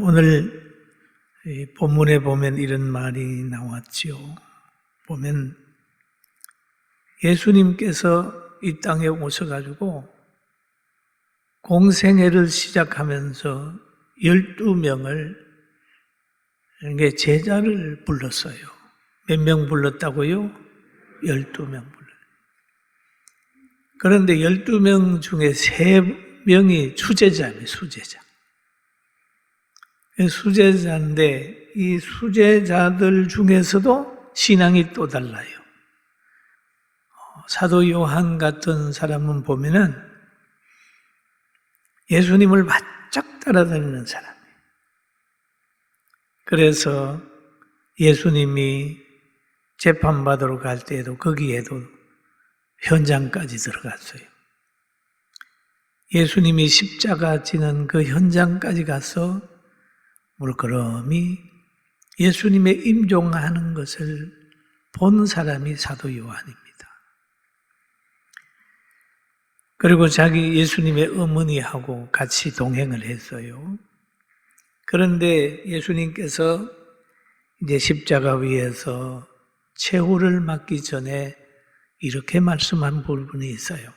오늘 본문에 보면 이런 말이 나왔지요. 보면 예수님께서 이 땅에 오셔가지고 공생애를 시작하면서 12명을 제자를 불렀어요. 몇 명 불렀다고요? 12명 불렀어요. 그런데 12명 중에 3명이 수제자입니다. 수제자인데 이 수제자들 중에서도 신앙이 또 달라요. 사도 요한 같은 사람은 보면은 예수님을 바짝 따라다니는 사람이에요. 그래서 예수님이 재판받으러 갈 때에도 거기에도 현장까지 들어갔어요. 예수님이 십자가 지는 그 현장까지 가서 물끄러미 예수님의 임종하는 것을 본 사람이 사도 요한입니다. 그리고 자기 예수님의 어머니하고 같이 동행을 했어요. 그런데 예수님께서 이제 십자가 위에서 최후를 맞기 전에 이렇게 말씀한 부분이 있어요.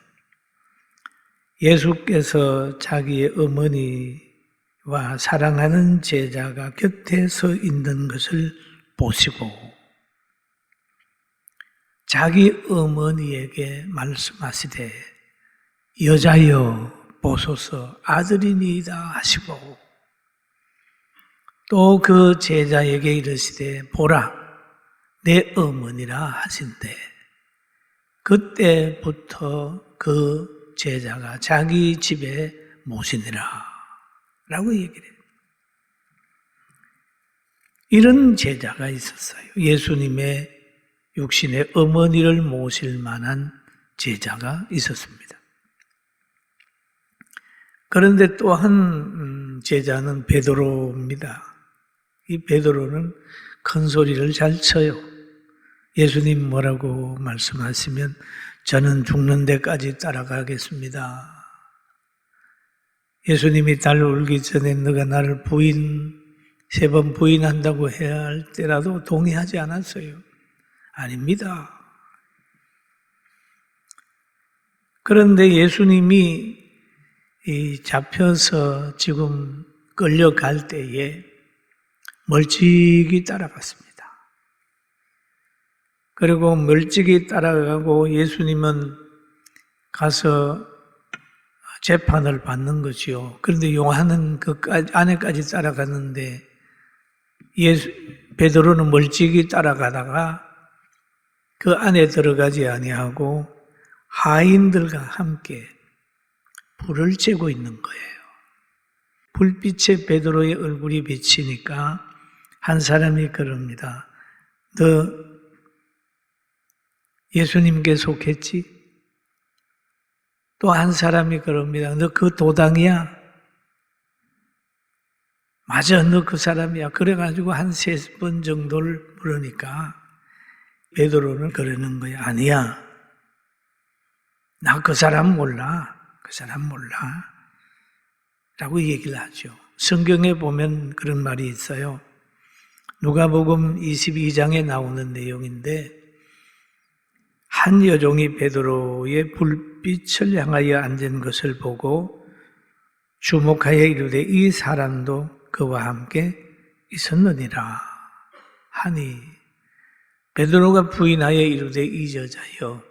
예수께서 자기의 어머니와 사랑하는 제자가 곁에 서 있는 것을 보시고 자기 어머니에게 말씀하시되 여자여 보소서 아들이니이다 하시고 또 그 제자에게 이르시되 보라 내 어머니라 하신대 그때부터 그 제자가 자기 집에 모시니라 라고 얘기를 해요. 이런 제자가 있었어요. 예수님의 육신의 어머니를 모실 만한 제자가 있었습니다. 그런데 또 한 제자는 베드로입니다. 이 베드로는 큰 소리를 잘 쳐요. 예수님 뭐라고 말씀하시면 저는 죽는 데까지 따라가겠습니다. 예수님이 달 울기 전에 너가 나를 3번 부인한다고 해야 할 때라도 동의하지 않았어요. 아닙니다. 그런데 예수님이 잡혀서 지금 끌려갈 때에 멀찍이 따라갔습니다. 그리고 멀찍이 따라가고 예수님은 가서 재판을 받는 거지요. 그런데 요한은 그 안에까지 따라갔는데 베드로는 멀찍이 따라가다가 그 안에 들어가지 아니하고 하인들과 함께 불을 쬐고 있는 거예요. 불빛에 베드로의 얼굴이 비치니까 한 사람이 그럽니다. 너 예수님께 속했지? 또 한 사람이 그럽니다. 너 그 도당이야? 맞아, 너 그 사람이야. 그래가지고 한 3번 정도를 물으니까 베드로는 그러는 거야. 아니야. 나 그 사람 몰라. 그 사람 몰라. 라고 얘기를 하죠. 성경에 보면 그런 말이 있어요. 누가복음 22장에 나오는 내용인데 한 여종이 베드로의 불빛을 향하여 앉은 것을 보고 주목하여 이르되 이 사람도 그와 함께 있었느니라 하니 베드로가 부인하여 이르되 이 여자여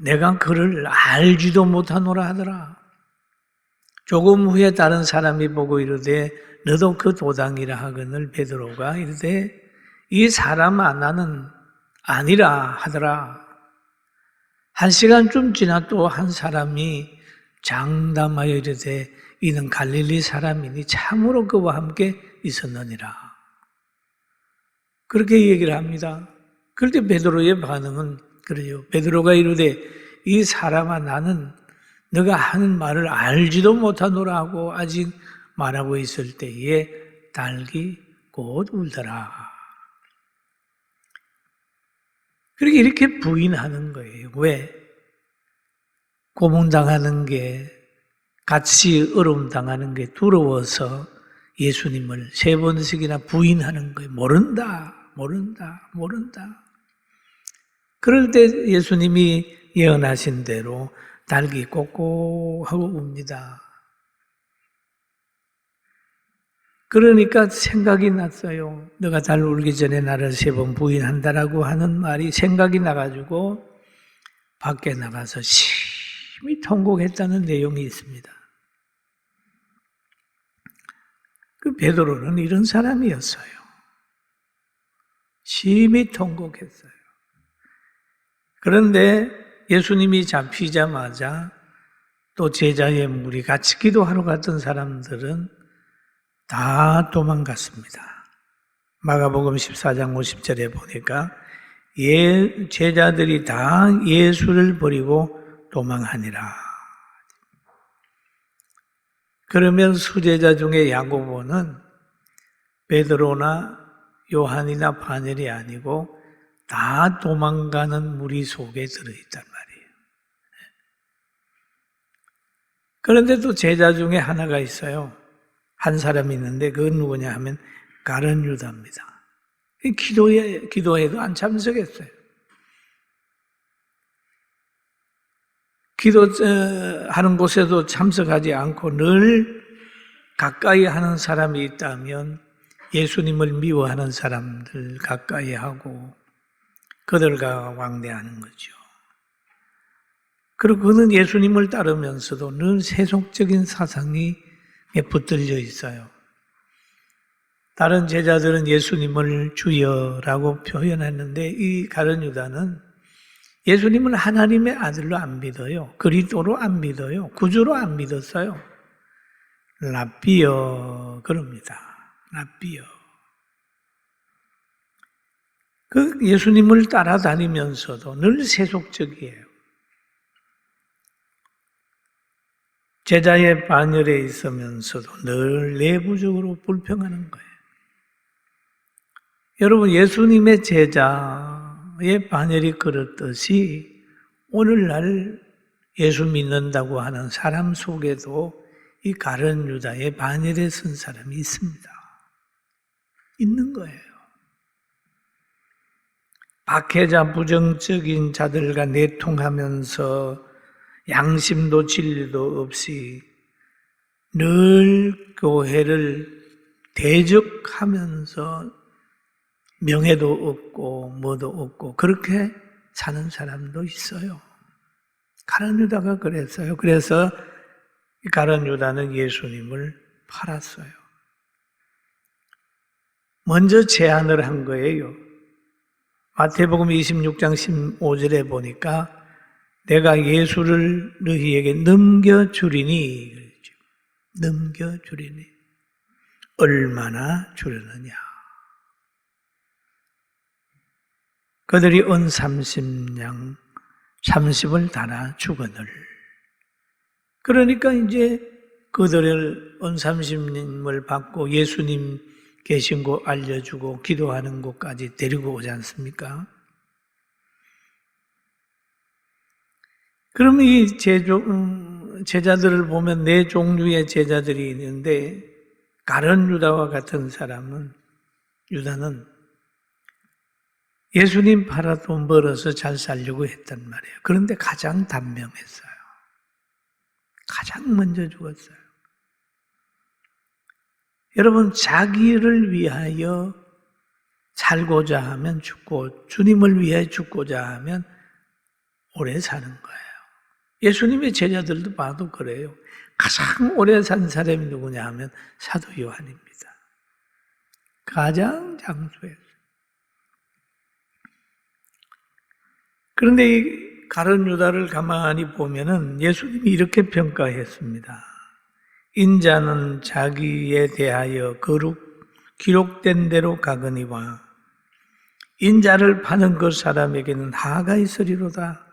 내가 그를 알지도 못하노라 하더라. 조금 후에 다른 사람이 보고 이르되 너도 그 도당이라 하거늘 베드로가 이르되 이 사람아 나는 아니라 하더라. 1시간쯤 지나 또 한 사람이 장담하여 이르되 이는 갈릴리 사람이니 참으로 그와 함께 있었느니라. 그렇게 얘기를 합니다. 그런데 베드로의 반응은 그래요. 베드로가 이르되 이 사람아 나는 너가 하는 말을 알지도 못하노라 하고 아직 말하고 있을 때에 닭이 곧 울더라. 그렇게 이렇게 부인하는 거예요. 왜? 고문당하는 게 같이 어려움 당하는 게 두려워서 예수님을 3번씩이나 부인하는 거예요. 모른다. 그럴 때 예수님이 예언하신 대로 달기 꼭꼭 하고 웁니다. 그러니까 생각이 났어요. 너가 달 울기 전에 나를 3번 부인한다라고 하는 말이 생각이 나가지고 밖에 나가서 심히 통곡했다는 내용이 있습니다. 그 베드로는 이런 사람이었어요. 심히 통곡했어요. 그런데 예수님이 잡히자마자 또 제자의 무리 같이 기도하러 갔던 사람들은 다 도망갔습니다. 마가복음 14장 50절에 보니까 제자들이 다 예수를 버리고 도망하니라. 그러면 수제자 중에 야고보는 베드로나 요한이나 바넬이 아니고 다 도망가는 무리 속에 들어있단 말이에요. 그런데 또 제자 중에 하나가 있어요. 한 사람이 있는데 그건 누구냐 하면 가룟 유다입니다. 기도해도 안 참석했어요. 기도하는 곳에도 참석하지 않고 늘 가까이 하는 사람이 있다면 예수님을 미워하는 사람들 가까이 하고 그들과 왕래하는 거죠. 그리고 그는 예수님을 따르면서도 늘 세속적인 사상이 붙들려 있어요. 다른 제자들은 예수님을 주여라고 표현했는데 이 가룟 유다는 예수님을 하나님의 아들로 안 믿어요. 그리스도로 안 믿어요. 구주로 안 믿었어요. 랍비여 그럽니다. 랍비여. 그 예수님을 따라다니면서도 늘 세속적이에요. 제자의 반열에 있으면서도 늘 내부적으로 불평하는 거예요. 여러분, 예수님의 제자의 반열이 그렇듯이 오늘날 예수 믿는다고 하는 사람 속에도 이 가룟 유다의 반열에 선 사람이 있습니다. 있는 거예요. 박해자 부정적인 자들과 내통하면서 양심도 진리도 없이 늘 교회를 대적하면서 명예도 없고 뭐도 없고 그렇게 사는 사람도 있어요. 가룟 유다가 그랬어요. 그래서 가룟 유다는 예수님을 팔았어요. 먼저 제안을 한 거예요. 마태복음 26장 15절에 보니까 내가 예수를 너희에게 넘겨주리니 그랬죠. 넘겨주리니 얼마나 주려느냐. 그들이 은 30냥 30을 달아 주거늘. 그러니까 이제 그들을 은 30을 받고 예수님 계신 곳 알려주고 기도하는 곳까지 데리고 오지 않습니까? 그러면 이 제자들을 보면 네 종류의 제자들이 있는데 가룟 유다와 같은 사람은 유다는 예수님 팔아 돈 벌어서 잘 살려고 했단 말이에요. 그런데 가장 단명했어요. 가장 먼저 죽었어요. 여러분, 자기를 위하여 살고자 하면 죽고 주님을 위하여 죽고자 하면 오래 사는 거예요. 예수님의 제자들도 봐도 그래요. 가장 오래 산 사람이 누구냐 하면 사도 요한입니다. 가장 장수했어요. 그런데 이 가룟 유다를 가만히 보면은 예수님이 이렇게 평가했습니다. 인자는 자기에 대하여 기록된 대로 가거니와 인자를 파는 그 사람에게는 하가 있으리로다.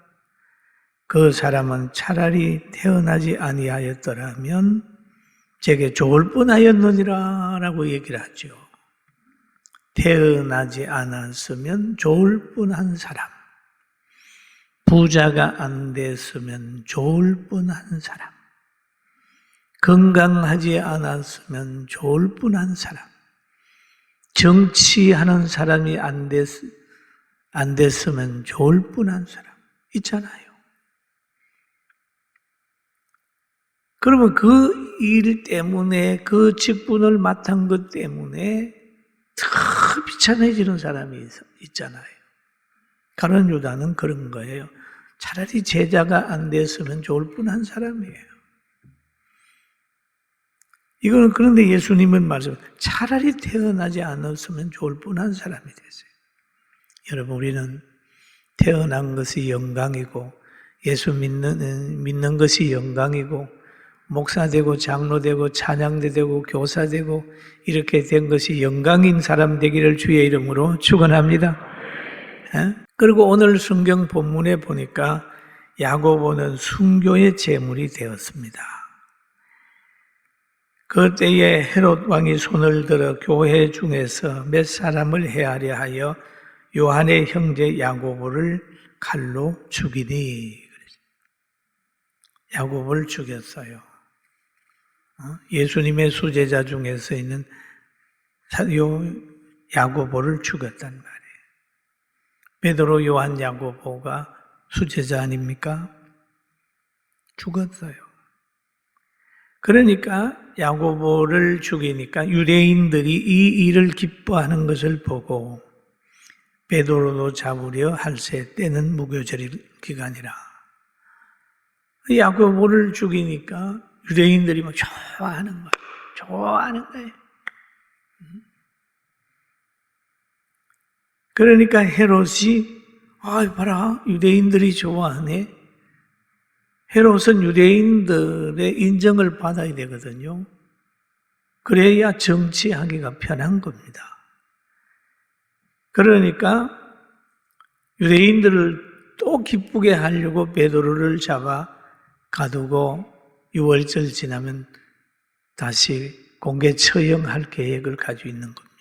그 사람은 차라리 태어나지 아니하였더라면 제게 좋을 뻔하였느니라 라고 얘기를 하죠. 태어나지 않았으면 좋을 뻔한 사람, 부자가 안 됐으면 좋을 뻔한 사람, 건강하지 않았으면 좋을 뻔한 사람, 정치하는 사람이 안 됐으면 좋을 뻔한 사람 있잖아요. 그러면 그 일 때문에, 그 직분을 맡은 것 때문에 더 비참해지는 사람이 있잖아요. 가룟 유다는 그런 거예요. 차라리 제자가 안 됐으면 좋을 뻔한 사람이에요. 이거는 그런데 예수님은 차라리 태어나지 않았으면 좋을 뻔한 사람이 됐어요. 여러분, 우리는 태어난 것이 영광이고 예수 믿는 것이 영광이고 목사되고 장로되고 찬양되고 교사되고 이렇게 된 것이 영광인 사람 되기를 주의 이름으로 축원합니다. 그리고 오늘 성경 본문에 보니까 야고보는 순교의 제물이 되었습니다. 그때에 헤롯 왕이 손을 들어 교회 중에서 몇 사람을 헤아려 하여 요한의 형제 야고보를 칼로 죽이니. 야고보를 죽였어요. 예수님의 수제자 중에서 있는 야고보를 죽였단 말이에요. 베드로, 요한, 야고보가 수제자 아닙니까? 죽었어요. 그러니까 야고보를 죽이니까 유대인들이 이 일을 기뻐하는 것을 보고 베드로도 잡으려 할세 때는 무교절 기간이라. 야고보를 죽이니까 유대인들이 막 좋아하는 거예요. 좋아하는 거예요. 그러니까 헤롯이 봐라, 유대인들이 좋아하네. 헤롯은 유대인들의 인정을 받아야 되거든요. 그래야 정치하기가 편한 겁니다. 그러니까 유대인들을 또 기쁘게 하려고 베드로를 잡아 가두고 6월절 지나면 다시 공개 처형할 계획을 가지고 있는 겁니다.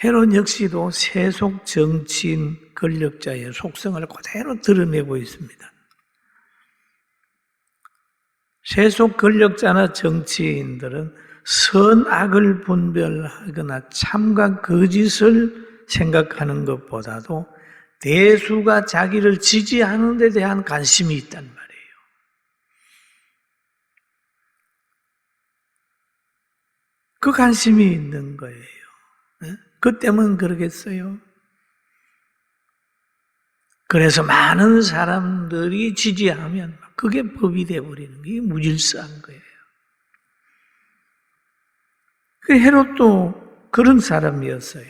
헤롯 역시도 세속 정치인 권력자의 속성을 그대로 드러내고 있습니다. 세속 권력자나 정치인들은 선악을 분별하거나 참과 거짓을 생각하는 것보다도 대수가 자기를 지지하는 데 대한 관심이 있단 말이에요. 그 관심이 있는 거예요. 그 때문에 그러겠어요. 그래서 많은 사람들이 지지하면 그게 법이 되어버리는 게 무질서한 거예요. 헤롯도 그런 사람이었어요.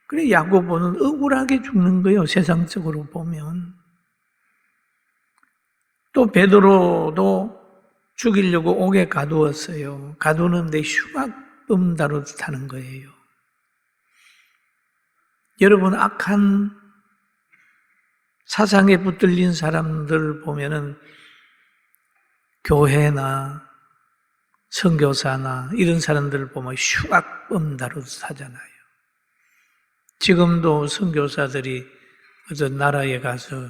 그래 야고보는 억울하게 죽는 거예요. 세상적으로 보면. 또 베드로도 죽이려고 옥에 가두었어요. 가두는데 흉악범 다루듯 하는 거예요. 여러분, 악한 사상에 붙들린 사람들 보면은 교회나 선교사나 이런 사람들을 보면 흉악범 다루듯 하잖아요. 지금도 선교사들이 어떤 나라에 가서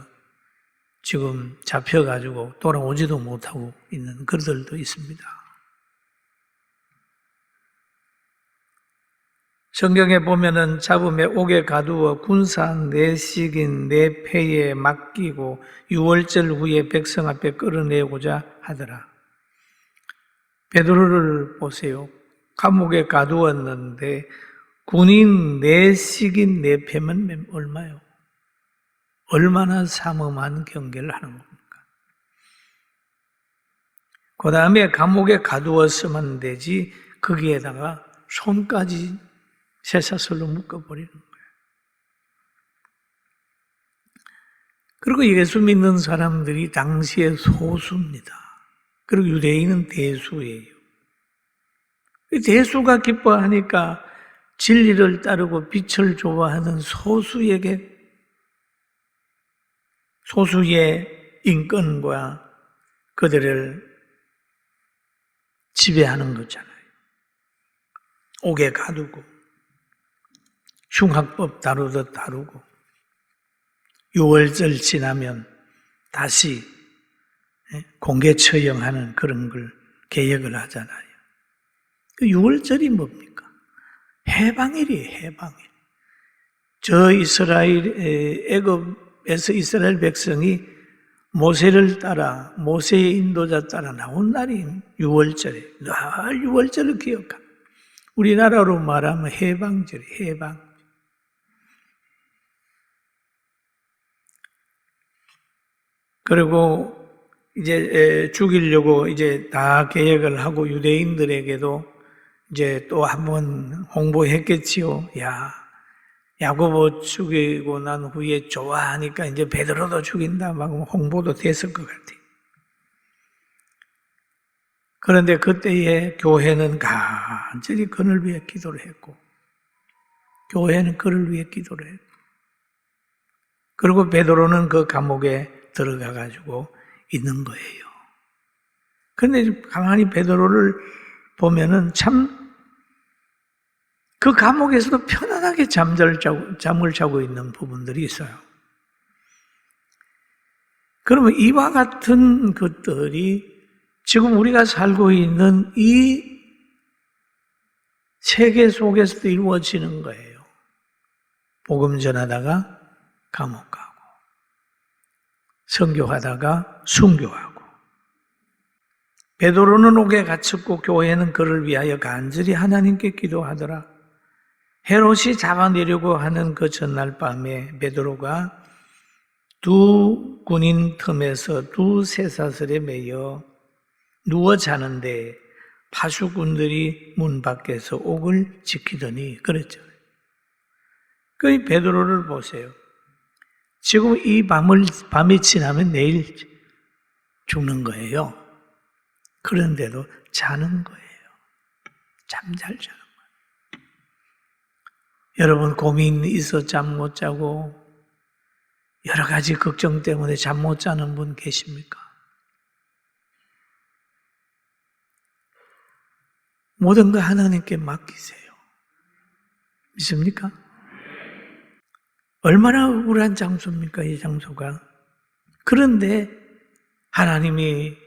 지금 잡혀가지고 돌아오지도 못하고 있는 그들도 있습니다. 성경에 보면은 잡음에 옥에 가두어 군사 내식인 내 폐에 맡기고 6월절 후에 백성 앞에 끌어내고자 하더라. 베드로를 보세요. 감옥에 가두었는데 군인 내식인 내 폐면 얼마요? 얼마나 삼엄한 경계를 하는 겁니까? 그 다음에 감옥에 가두었으면 되지 거기에다가 손까지 쇠사슬로 묶어버리는 거예요. 그리고 예수 믿는 사람들이 당시에 소수입니다. 그리고 유대인은 대수예요. 대수가 기뻐하니까 진리를 따르고 빛을 좋아하는 소수의 인권과 그들을 지배하는 거잖아요. 옥에 가두고 흉악법 다루듯 다루고 6월절 지나면 다시 공개 처형하는 그런 걸 계획을 하잖아요. 그 6월절이 뭡니까? 해방일이에요, 해방일. 저 애굽에서 이스라엘 백성이 모세를 따라, 모세의 인도자 따라 나온 날이 6월절이에요. 늘 6월절을 기억합니다. 우리나라로 말하면 해방절이에요, 해방. 그리고 이제 죽이려고 이제 다 계획을 하고 유대인들에게도 이제 또 한번 홍보했겠지요. 야, 야고보 죽이고 난 후에 좋아하니까 이제 베드로도 죽인다 막 홍보도 됐을 것 같아요. 그런데 그때에 교회는 간절히 그를 위해 기도를 했고, 교회는 그를 위해 기도를 했고, 그리고 베드로는 그 감옥에 들어가 가지고 있는 거예요. 그런데 가만히 베드로를 보면은 참 그 감옥에서도 편안하게 잠을 자고 있는 부분들이 있어요. 그러면 이와 같은 것들이 지금 우리가 살고 있는 이 세계 속에서도 이루어지는 거예요. 복음 전하다가 감옥 가고, 선교하다가 순교하고. 베드로는 옥에 갇혔고 교회는 그를 위하여 간절히 하나님께 기도하더라. 헤롯이 잡아내려고 하는 그 전날 밤에 베드로가 두 군인 틈에서 두 쇠사슬에 매여 누워 자는데 파수꾼들이 문 밖에서 옥을 지키더니 그랬죠. 그 베드로를 보세요. 지금 이 밤이 지나면 내일 죽는 거예요. 그런데도 자는 거예요. 잠잘 자는 거예요. 여러분 고민 있어 잠 못 자고 여러 가지 걱정 때문에 잠 못 자는 분 계십니까? 모든 거 하나님께 맡기세요. 믿습니까? 얼마나 억울한 장소입니까, 이 장소가? 그런데 하나님이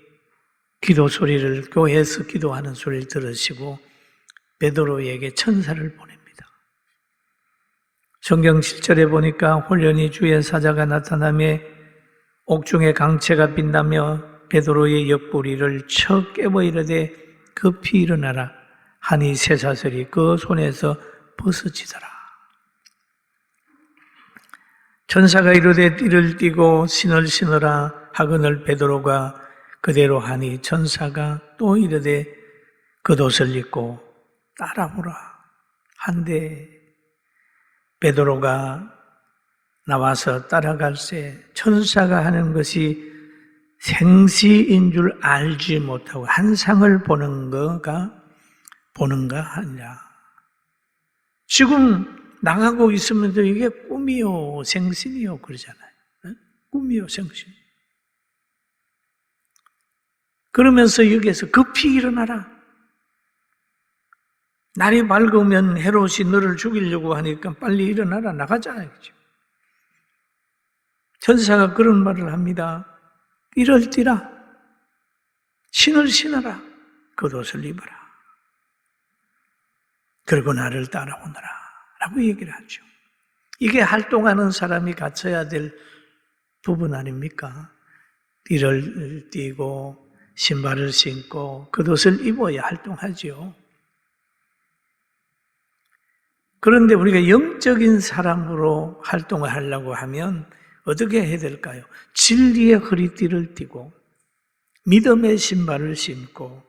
기도 소리를, 교회에서 기도하는 소리를 들으시고 베드로에게 천사를 보냅니다. 성경 7절에 보니까 홀연히 주의 사자가 나타나며 옥중에 강채가 빛나며 베드로의 옆구리를 쳐 깨워 이르되 급히 일어나라 하니 쇠사슬이 그 손에서 벗어지더라. 천사가 이르되 띠를 띠고 신을 신으라 하거늘 베드로가 그대로 하니 천사가 또 이르되 겉옷을 입고 따라오라 한데 베드로가 나와서 따라갈새 천사가 하는 것이 생시인 줄 알지 못하고 환상을 보는가 아니라 지금 나가고 있으면서 이게 꿈이요 생신이요 그러잖아요. 꿈이요 생신. 그러면서 여기에서 급히 일어나라. 날이 밝으면 헤롯이 너를 죽이려고 하니까 빨리 일어나라 나가자. 천사가 그런 말을 합니다. 띠를 띠라. 신을 신어라. 겉옷을 입어라. 그리고 나를 따라오너라. 라고 얘기를 하죠. 이게 활동하는 사람이 갖춰야 될 부분 아닙니까? 띠를 띠고 신발을 신고 겉옷을 입어야 활동하죠. 그런데 우리가 영적인 사람으로 활동을 하려고 하면 어떻게 해야 될까요? 진리의 허리띠를 띠고 믿음의 신발을 신고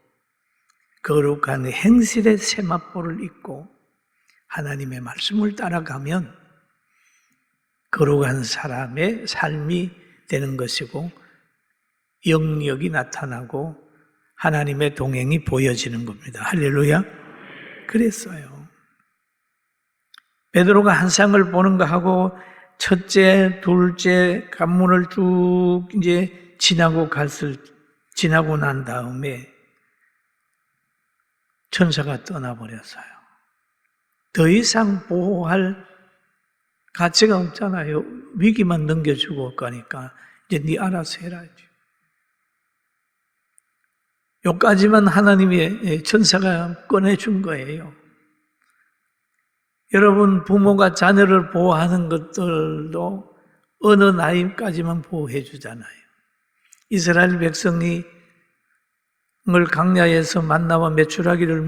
거룩한 행실의 세마포를 입고 하나님의 말씀을 따라가면 거룩한 사람의 삶이 되는 것이고 영역이 나타나고 하나님의 동행이 보여지는 겁니다. 할렐루야. 그랬어요. 베드로가 환상을 보는 거 하고 첫째, 둘째 관문을 쭉 이제 지나고 난 다음에 천사가 떠나버렸어요. 더 이상 보호할 가치가 없잖아요. 위기만 넘겨주고 가니까 이제 네 알아서 해라. 요까지만 하나님의 천사가 꺼내준 거예요. 여러분, 부모가 자녀를 보호하는 것들도 어느 나이까지만 보호해 주잖아요. 이스라엘 백성이 강야에서 만나와 메추라기를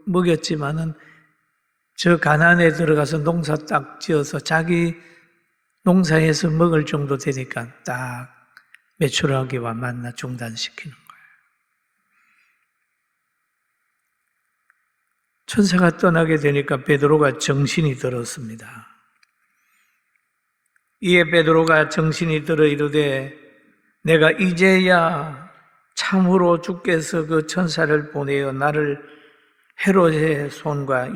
먹였지만은 저 가나안에 들어가서 농사 딱 지어서 자기 농사에서 먹을 정도 되니까 딱 메추라기와 만나 중단시키는 거예요. 천사가 떠나게 되니까 베드로가 정신이 들었습니다. 이에 베드로가 정신이 들어 이르되 내가 이제야 참으로 주께서 그 천사를 보내어 나를 헤롯의 손과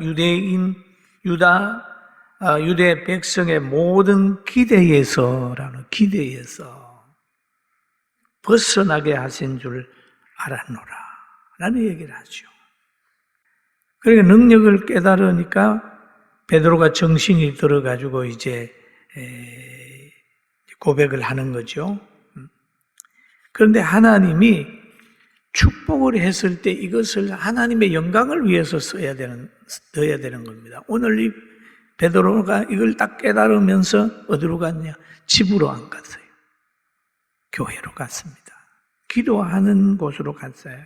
유대 백성의 모든 기대에서 벗어나게 하신 줄 알았노라 라는 얘기를 하죠. 그러니까 능력을 깨달으니까 베드로가 정신이 들어가지고 이제 고백을 하는 거죠. 그런데 하나님이 축복을 했을 때 이것을 하나님의 영광을 위해서 넣어야 되는 겁니다. 오늘 이 베드로가 이걸 딱 깨달으면서 어디로 갔냐? 집으로 안 갔어요. 교회로 갔습니다. 기도하는 곳으로 갔어요.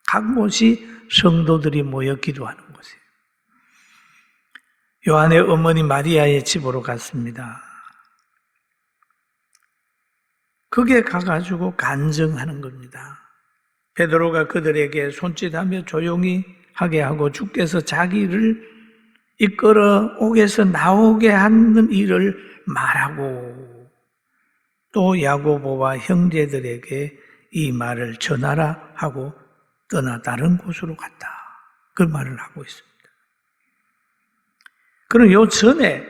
각 곳이 성도들이 모여 기도하는 곳이에요. 요한의 어머니 마리아의 집으로 갔습니다. 거기에 가가지고 간증하는 겁니다. 베드로가 그들에게 손짓하며 조용히 하게 하고 주께서 자기를 이끌어 옥에서 나오게 하는 일을 말하고 또 야고보와 형제들에게 이 말을 전하라 하고 떠나 다른 곳으로 갔다. 그 말을 하고 있습니다. 그럼 요 전에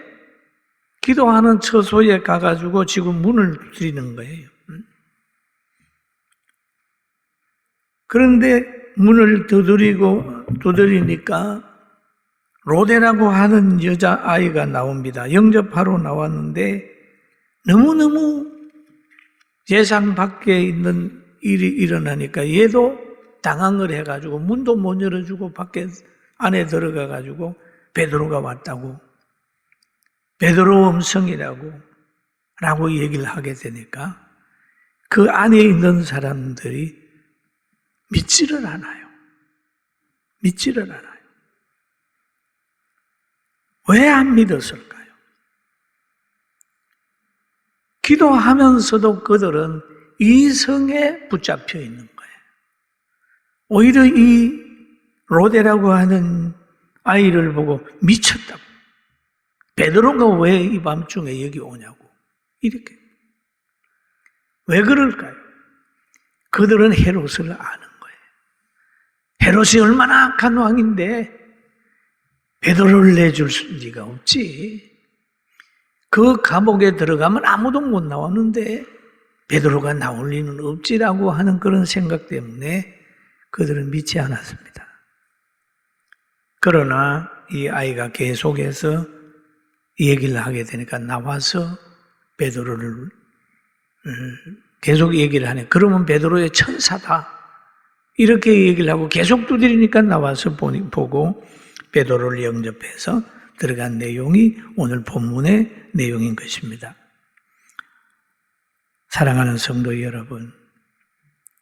기도하는 처소에 가가지고 지금 문을 두드리는 거예요. 그런데 문을 두드리니까 로데라고 하는 여자아이가 나옵니다. 영접하러 나왔는데 너무너무 예상 밖에 있는 일이 일어나니까 얘도 당황을 해가지고 문도 못 열어주고 안에 들어가가지고 베드로가 왔다고, 베드로 음성이라고 얘기를 하게 되니까 그 안에 있는 사람들이 믿지를 않아요. 왜 안 믿었을까요? 기도하면서도 그들은 이성에 붙잡혀 있는 거예요. 오히려 이 로데라고 하는 아이를 보고 미쳤다고. 베드로가 왜 이 밤중에 여기 오냐고. 이렇게. 왜 그럴까요? 그들은 헤롯을 아는 거예요. 헤롯이 얼마나 악한 왕인데 베드로를 내줄 리가 없지. 그 감옥에 들어가면 아무도 못 나오는데 베드로가 나올 리는 없지라고 하는 그런 생각 때문에 그들은 믿지 않았습니다. 그러나 이 아이가 계속해서 얘기를 하게 되니까 나와서 베드로를 계속 얘기를 하네. 그러면 베드로의 천사다. 이렇게 얘기를 하고 계속 두드리니까 나와서 보고 베드로를 영접해서 들어간 내용이 오늘 본문의 내용인 것입니다. 사랑하는 성도 여러분,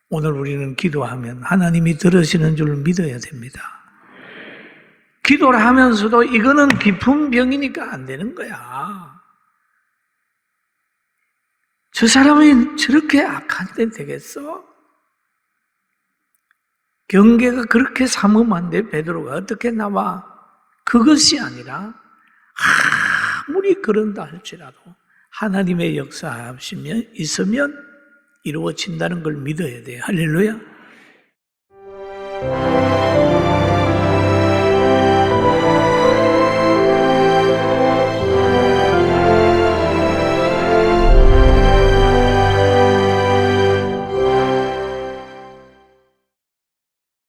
오늘 우리는 기도하면 하나님이 들으시는 줄 믿어야 됩니다. 기도를 하면서도 이거는 깊은 병이니까 안 되는 거야. 저 사람이 저렇게 악한데 되겠어? 경계가 그렇게 삼엄한데 베드로가 어떻게 나와? 그것이 아니라 아무리 그런다 할지라도 하나님의 역사하시면 있으면 이루어진다는 걸 믿어야 돼요. 할렐루야.